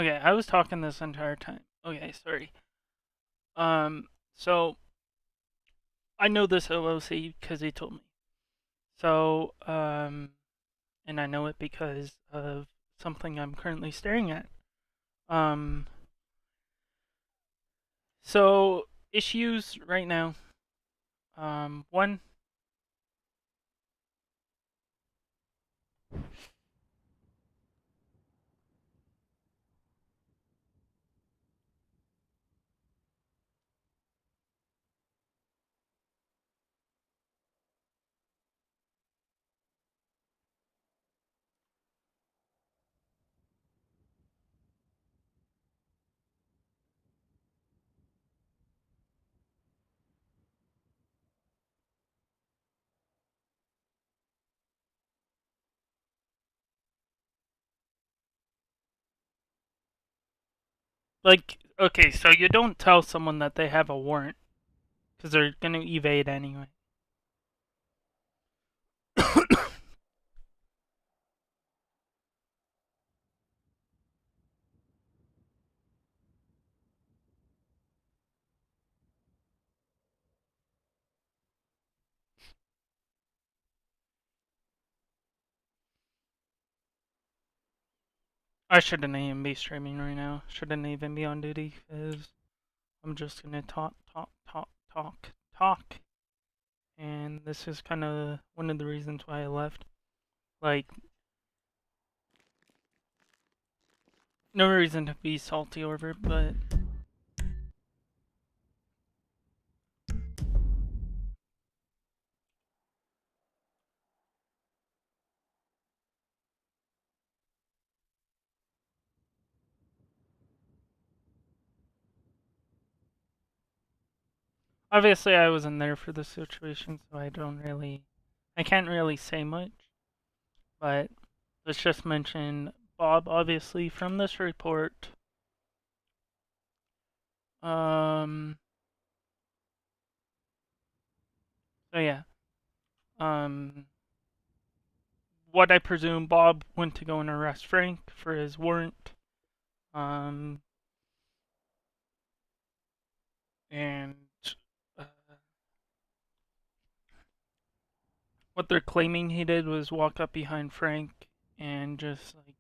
Okay, I was talking this entire time. Okay, sorry. So I know this OOC because he told me. So, and I know it because of something I'm currently staring at. Um, so issues right now. One, like, okay, so you don't tell someone that they have a warrant because they're gonna evade anyway. I shouldn't even be streaming right now. Shouldn't even be on duty because I'm just gonna talk. And this is kind of one of the reasons why I left. Like, no reason to be salty over it, but obviously I wasn't there for the situation, so I can't really say much. But let's just mention Bob, obviously, from this report. Um, so yeah. Um, what I presume Bob went to go and arrest Frank for his warrant. Um, and uh, what they're claiming he did was walk up behind Frank and just, like,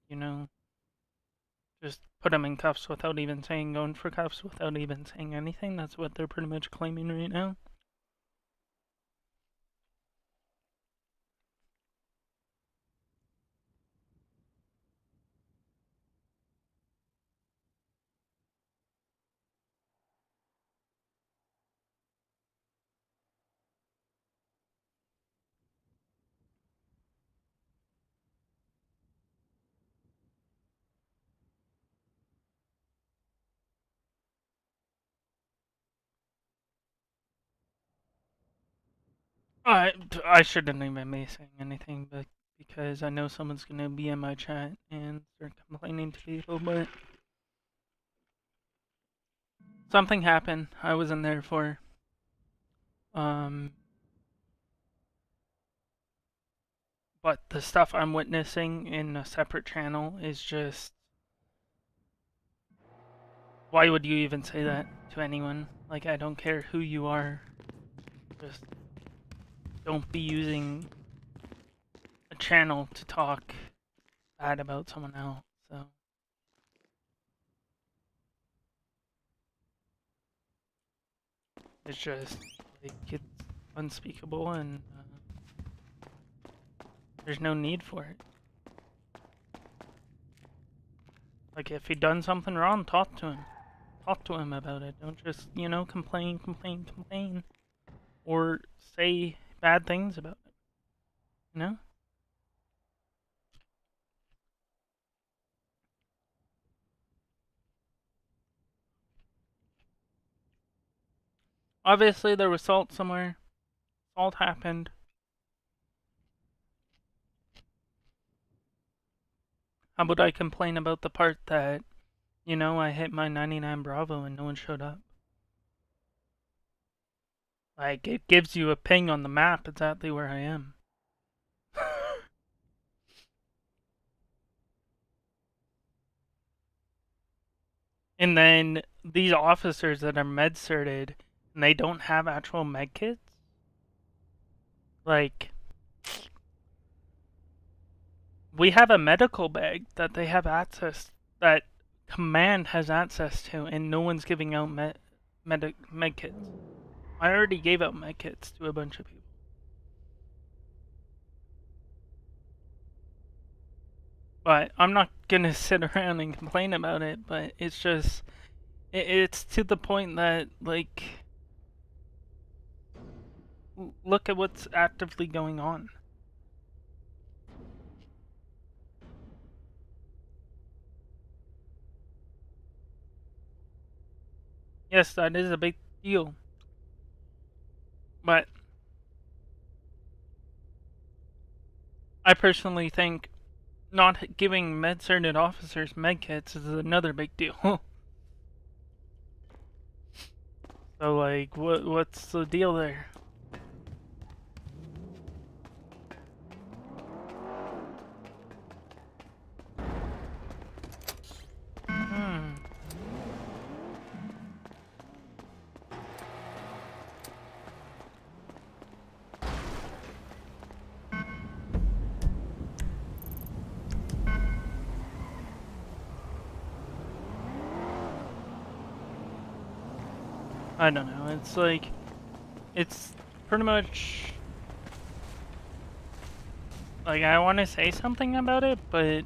just put him in cuffs without even saying going for cuffs, without even saying anything. That's what they're pretty much claiming right now. I shouldn't even be saying anything, but because I know someone's gonna be in my chat and start complaining to people, but something happened. I wasn't there for. Um, but the stuff I'm witnessing in a separate channel is just. Why would you even say that to anyone? Like, I don't care who you are. Just don't be using a channel to talk bad about someone else. So it's just like it's unspeakable, and there's no need for it. Like, if he done something wrong, talk to him. Talk to him about it. Don't just, complain, or say bad things about it. You know? Obviously, there was salt somewhere. Salt happened. How about I complain about the part that, I hit my 99 Bravo and no one showed up? Like, it gives you a ping on the map exactly where I am. And then these officers that are med certed and they don't have actual med kits, like, we have a medical bag that they have access, that command has access to, and no one's giving out med kits. I already gave out med kits to a bunch of people. But I'm not gonna sit around and complain about it, but it's just, it's to the point that, like, look at what's actively going on. Yes, that is a big deal. But I personally think not giving med-certed officers medkits is another big deal. So, like, what's the deal there? I don't know. It's like, it's pretty much like, I want to say something about it, but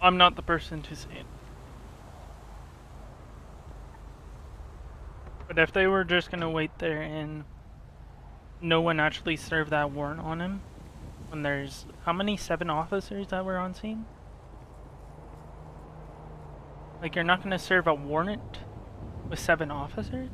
I'm not the person to say it. But if they were just gonna wait there and no one actually served that warrant on him, when there's how many 7 officers that were on scene? Like, you're not gonna serve a warrant with 7 officers?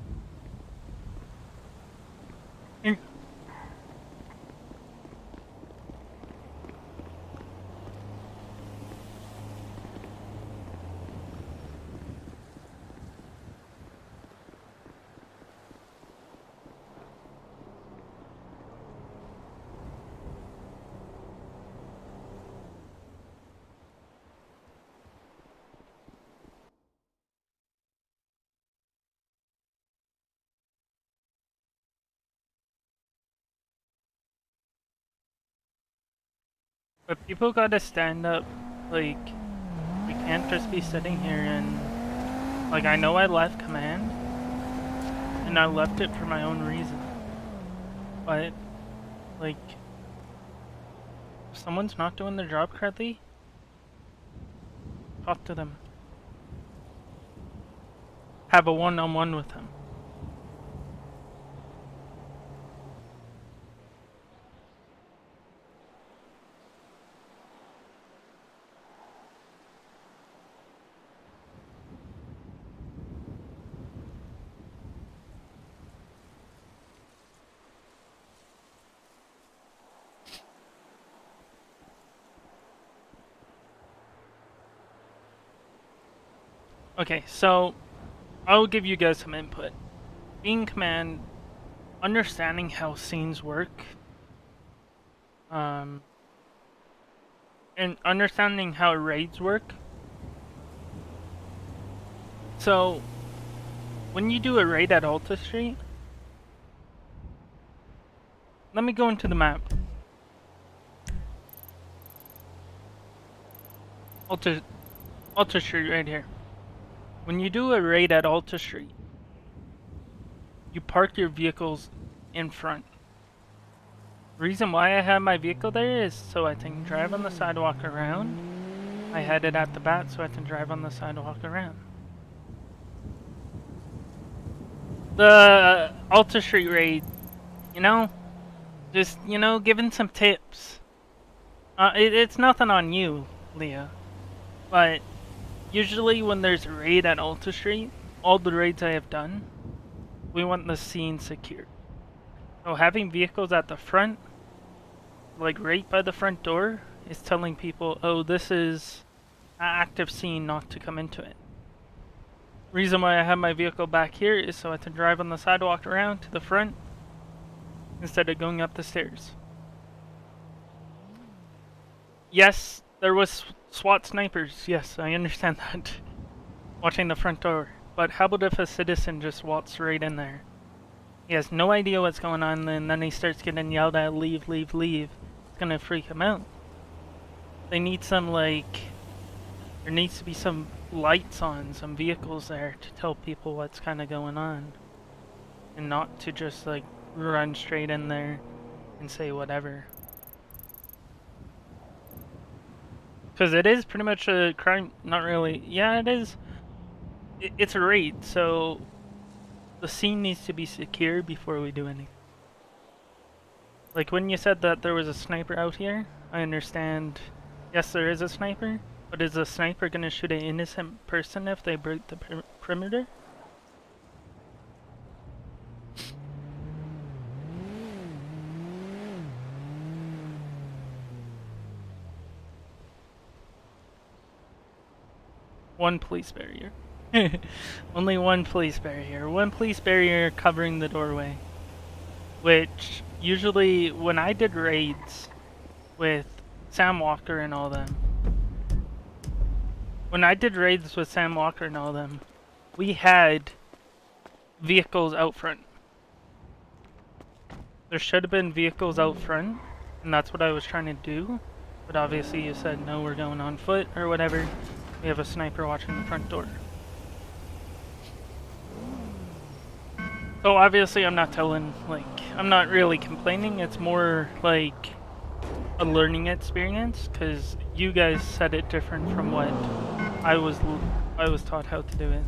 But people gotta stand up. Like, we can't just be sitting here and, like, I know I left command, and I left it for my own reason. But, like, if someone's not doing their job correctly, talk to them. Have a one-on-one with them. Okay, so I'll give you guys some input. Being command, understanding how scenes work, and understanding how raids work. So, when you do a raid at Alta Street, let me go into the map. Alta Street right here. When you do a raid at Alta Street, you park your vehicles in front. Reason why I have my vehicle there is so I can drive on the sidewalk around. I had it at the back so I can drive on the sidewalk around. The Alta Street raid, you know, just, you know, giving some tips. It's nothing on you, Leah, but usually when there's a raid at Alta Street, all the raids I have done, we want the scene secure. So having vehicles at the front, like right by the front door, is telling people, oh, this is an active scene, not to come into it. Reason why I have my vehicle back here is so I can drive on the sidewalk around to the front instead of going up the stairs. Yes, there was SWAT snipers, yes, I understand that. Watching the front door. But how about if a citizen just walks right in there? He has no idea what's going on, and then he starts getting yelled at, leave, leave, leave. It's gonna freak him out. They need some, like... There needs to be some lights on, some vehicles there to tell people what's kind of going on. And not to just, like, run straight in there and say whatever. Because it is pretty much a crime, not really. Yeah, it is. It's a raid, so the scene needs to be secure before we do anything. Like when you said that there was a sniper out here, I understand. Yes, there is a sniper, but is a sniper going to shoot an innocent person if they break the perimeter? One police barrier. Only one police barrier. One police barrier covering the doorway. Which, usually, when I did raids with Sam Walker and all them, we had vehicles out front. There should have been vehicles out front, and that's what I was trying to do. But obviously you said, no, we're going on foot, or whatever. We have a sniper watching the front door. So obviously I'm not I'm not really complaining, it's more like a learning experience, because you guys said it different from what I was taught how to do it.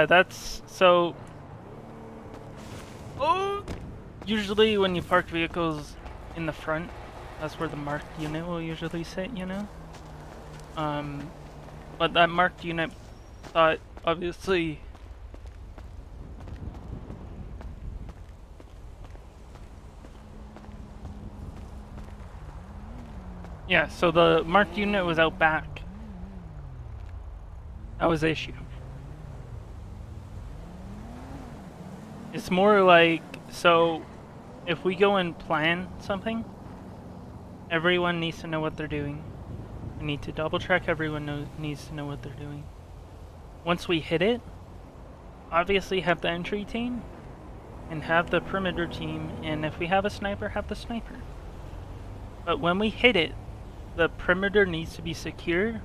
That's so. Oh, usually when you park vehicles in the front, that's where the marked unit will usually sit, you know? But that marked unit thought, obviously... Yeah, so the marked unit was out back. That was the issue. It's more like, so if we go and plan something, everyone needs to know what they're doing. We need to double check everyone needs to know what they're doing. Once we hit it, obviously have the entry team and have the perimeter team, and if we have a sniper, have the sniper. But when we hit it, the perimeter needs to be secure,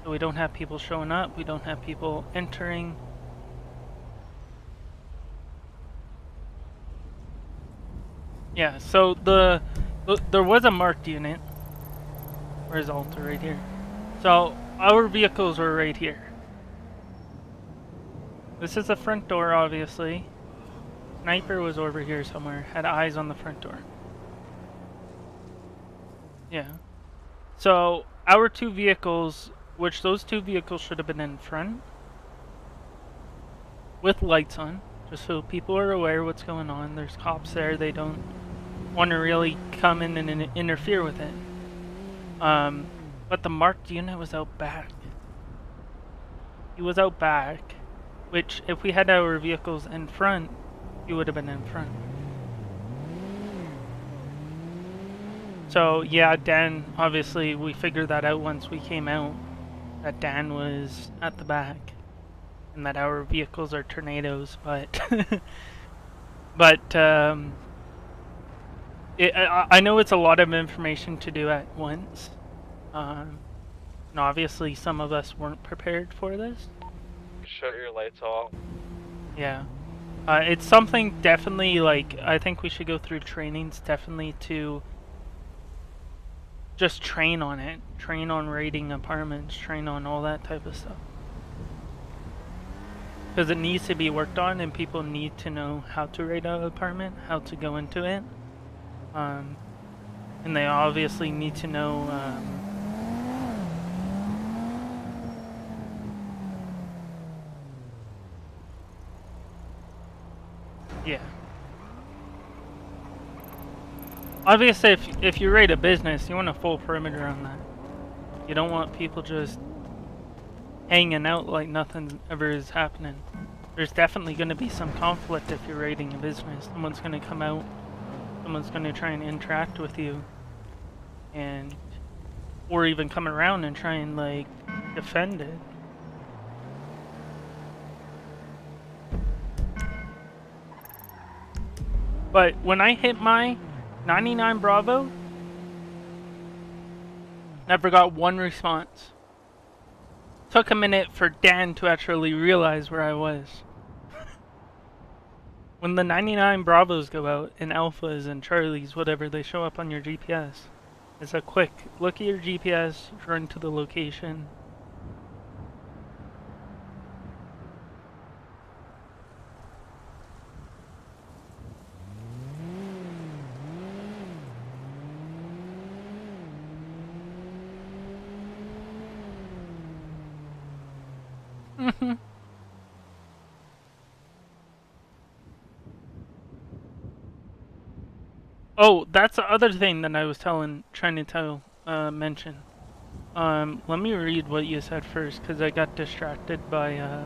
so we don't have people showing up, we don't have people entering. Yeah, so there was a marked unit. Where's Alter? Right here. So our vehicles were right here. This is the front door, obviously. Sniper was over here somewhere. Had eyes on the front door. Yeah. So our two vehicles, which those two vehicles should have been in front, with lights on, just so people are aware what's going on. There's cops there. They don't want to really come in and interfere with it. But the marked unit was out back. He was out back, which if we had our vehicles in front, he would have been in front. So yeah, Dan, obviously we figured that out once we came out, that Dan was at the back, and that our vehicles are tornadoes, but I know it's a lot of information to do at once. And obviously some of us weren't prepared for this. Shut your lights off. Yeah. It's something definitely, like, I think we should go through trainings definitely to just train on it. Train on raiding apartments, train on all that type of stuff. Because it needs to be worked on, and people need to know how to raid an apartment, how to go into it. And they obviously need to know yeah. Obviously, if you raid a business, you want a full perimeter on that. You don't want people just hanging out like nothing ever is happening. there's definitely going to be some conflict if you're raiding a business. Someone's going to come out, someone's going to try and interact with you, and or even come around and try and like defend it. But when I hit my 99 Bravo, never got one response. Took a minute for Dan to actually realize where I was. When the 99 Bravos go out, and Alphas and Charlies, whatever, they show up on your GPS. It's a quick look at your GPS, run to the location. Oh, that's the other thing that I was trying to mention. Let me read what you said first, because I got distracted by,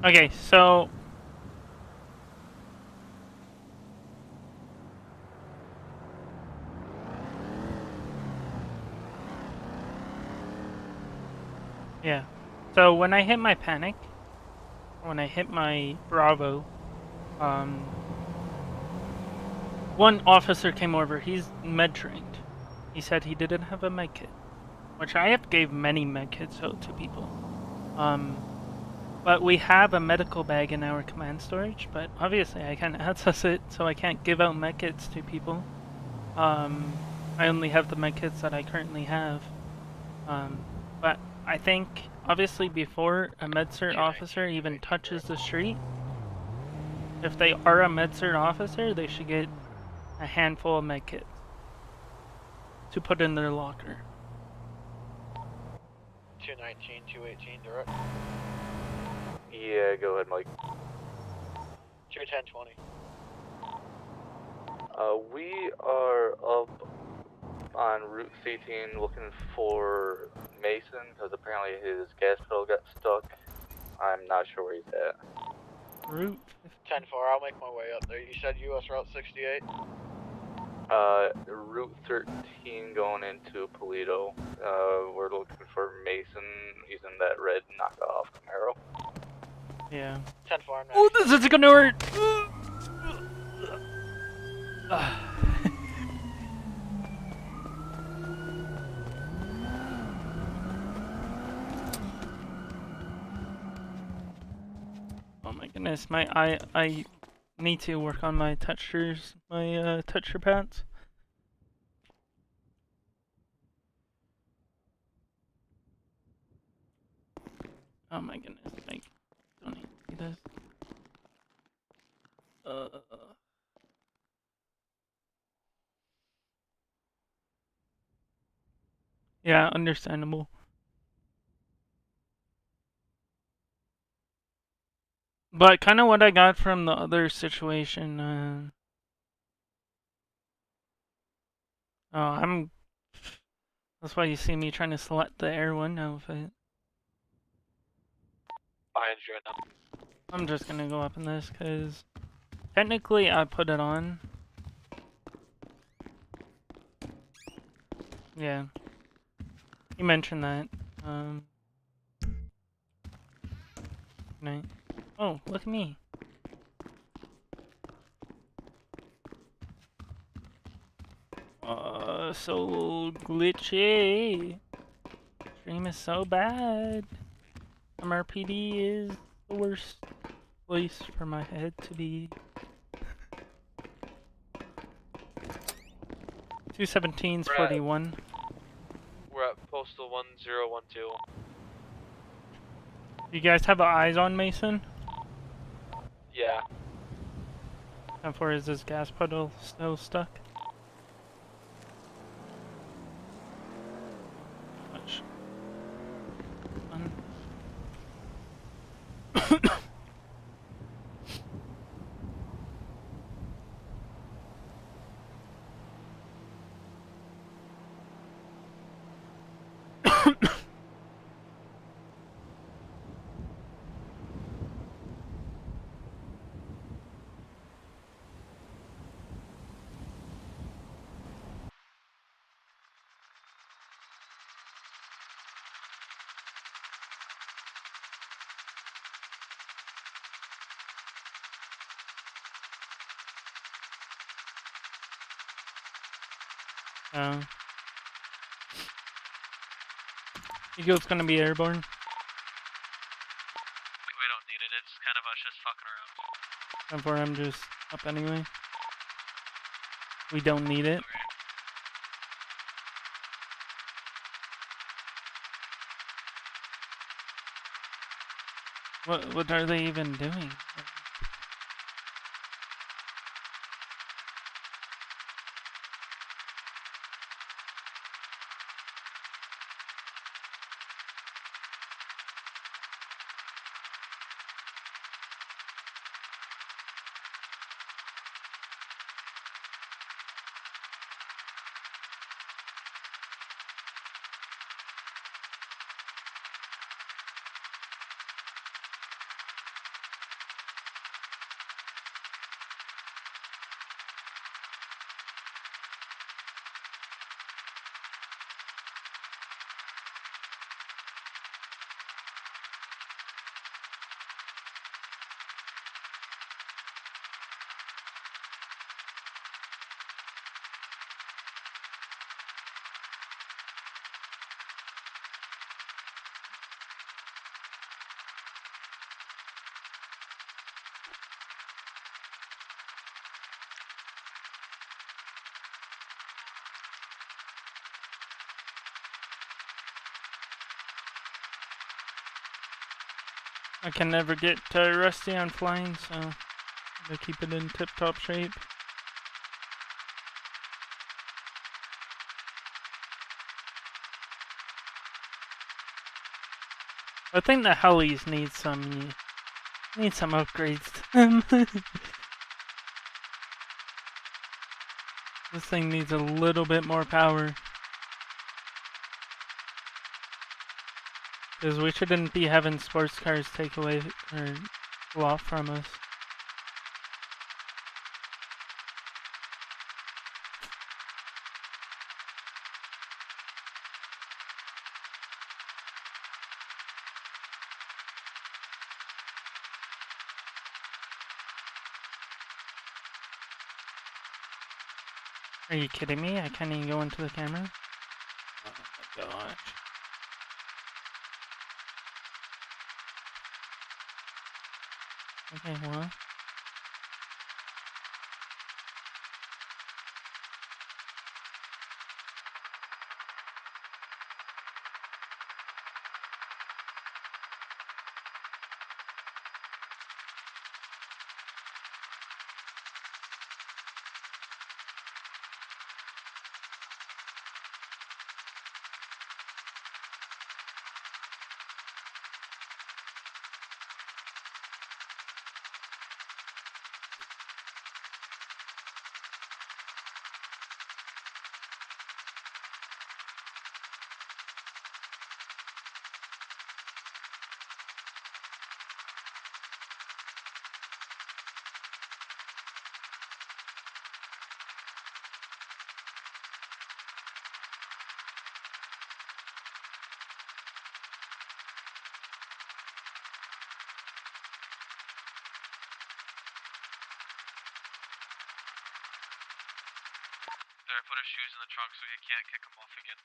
Okay, so... Yeah. So when I hit my panic, when I hit my Bravo, one officer came over. He's med trained. He said he didn't have a med kit, which I have gave many med kits out to people. But we have a medical bag in our command storage, but obviously I can't access it, so I can't give out med kits to people. I only have the med kits that I currently have. But I think, obviously, before a MedCert officer even touches the street, if they are a MedCert officer, they should get a handful of med kits to put in their locker. 219, 218, direct. Yeah, go ahead, Mike. 210, 20. We are up on Route 18 looking for Mason because apparently his gas pedal got stuck. I'm not sure where he's at. Route 10-4, I'll make my way up there. You said US Route 68? Route 13 going into Polito. We're looking for Mason using that red knockoff Camaro. Yeah. 10-4, I'm Oh, this is gonna hurt! Oh my goodness, I need to work on my touchers, my toucher pads. Oh my goodness, like, don't need to do this. Yeah, understandable. But kind of what I got from the other situation, oh, that's why you see me trying to select the Air 1 outfit. Behind you right now. I'm just gonna go up in this, because technically I put it on. Yeah. You mentioned that. Night. Oh, look at me. So glitchy. Stream is so bad. MRPD is the worst place for my head to be. 217's 41. We're at Postal 1012. You guys have eyes on Mason? Yeah. How far is this gas pedal still stuck? Oh. Eagle's gonna be airborne. We don't need it. It's kind of us just fucking around. And for him just up anyway. We don't need it. What are they even doing? I can never get rusty on flying, so I'm gonna keep it in tip-top shape. I think the helis need some upgrades to them. This thing needs a little bit more power. Because we shouldn't be having sports cars take away or pull off from us. Are you kidding me? I can't even go into the camera? Oh my gosh. Okay, well. There, put his shoes in the trunk so he can't kick them off again.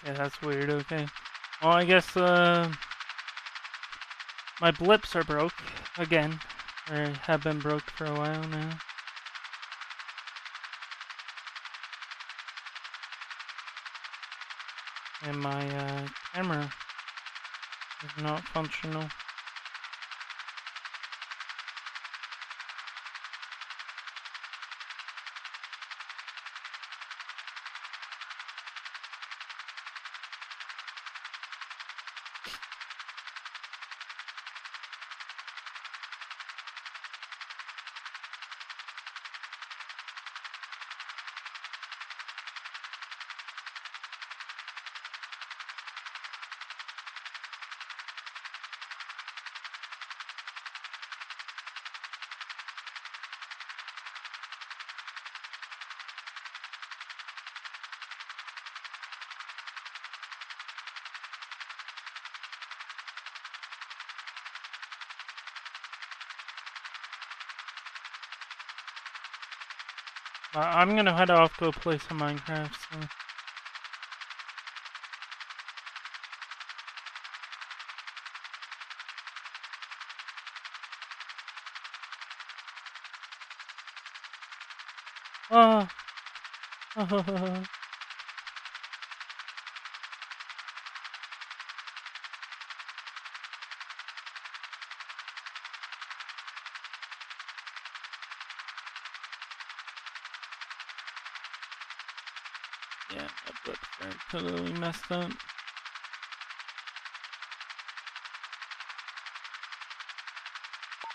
Yeah, that's weird, okay. Well, I guess, my blips are broke again. Or have been broke for a while now. And my, camera is not functional. I'm gonna head off, go play some Minecraft, so... Ah. Yeah, that whips are totally messed up.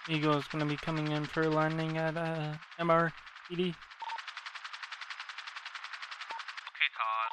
Eagle is gonna be coming in for landing at MRPD. Okay, Todd.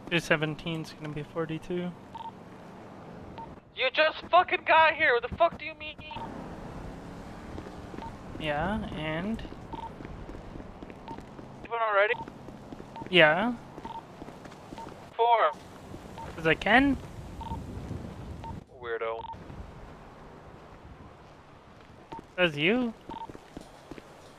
Two 17's gonna be 42. You just fucking got here. What the fuck do you mean? Yeah, and... Even already? Yeah, Four. because I can. Weirdo. Says you.